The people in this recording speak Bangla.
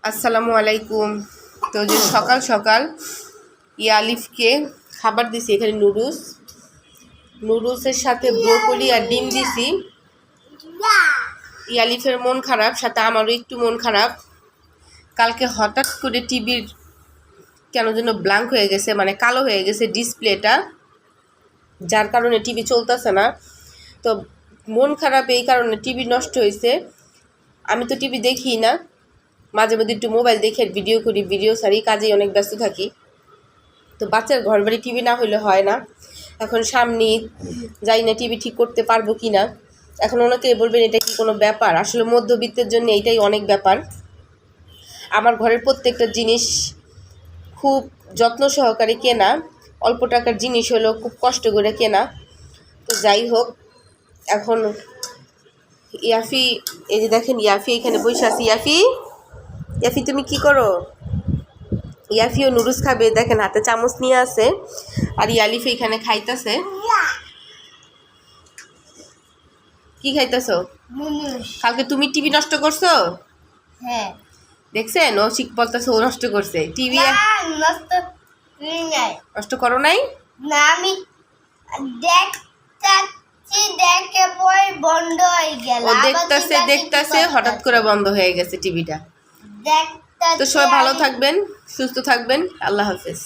আসসালামু আলাইকুম। তো যে সকাল সকাল আলিফকে খাবার দিছি, এখানে নুডলসের সাথে ব্রোকলি আর ডিম দিছি। আলিফের মন খারাপ, সাথে আমারও একটু মন খারাপ। কালকে হঠাৎ করে টিভির কেন যেন ব্ল্যাঙ্ক হয়ে গেছে, মানে কালো হয়ে গেছে ডিসপ্লেটা, যার কারণে টিভি চলতেছে না। তো মন খারাপ এই কারণে, টিভি নষ্ট হয়েছে। আমি তো টিভি দেখি না, মাঝে মধ্যে একটু মোবাইল দেখে ভিডিও করি, ভিডিও সারি, কাজেই অনেক ব্যস্ত থাকি। তো বাচ্চার ঘর বাড়ি টিভি না হলে হয় না। এখন সামনে যাই না টিভি ঠিক করতে পারবো কি না। এখন অনেকে বলবেন এটা কি কোনো ব্যাপার? আসলে মধ্যবিত্তের জন্য এইটাই অনেক ব্যাপার। আমার ঘরের প্রত্যেকটা জিনিস খুব যত্ন সহকারে কেনা, অল্প টাকার জিনিস হলো খুব কষ্ট করে কেনা। তো যাই হোক, এখন ইয়াফি, এই যে দেখেন ইয়াফি এখানে বসে আছে। ইয়াফি তুমি কি করো? ইয়াফিও নুডলস খাবে, দেখেন হাতে চামচ নিয়ে আছে। আর আলিফ এখানে খাইতেছে। কি খাইতেছো? কালকে তুমি টিভি নষ্ট করছো? হ্যাঁ, দেখছেন, ও শিখ বলতেছে ও নষ্ট করছে টিভি। নষ্ট করো নাই? না, আমি দেখে পরে বন্ধ হয়ে গেল। ও দেখতেছে হঠাৎ করে বন্ধ হয়ে গেছে টিভিটা। তো সবাই ভালো থাকবেন, সুস্থ থাকবেন। আল্লাহ হাফেজ।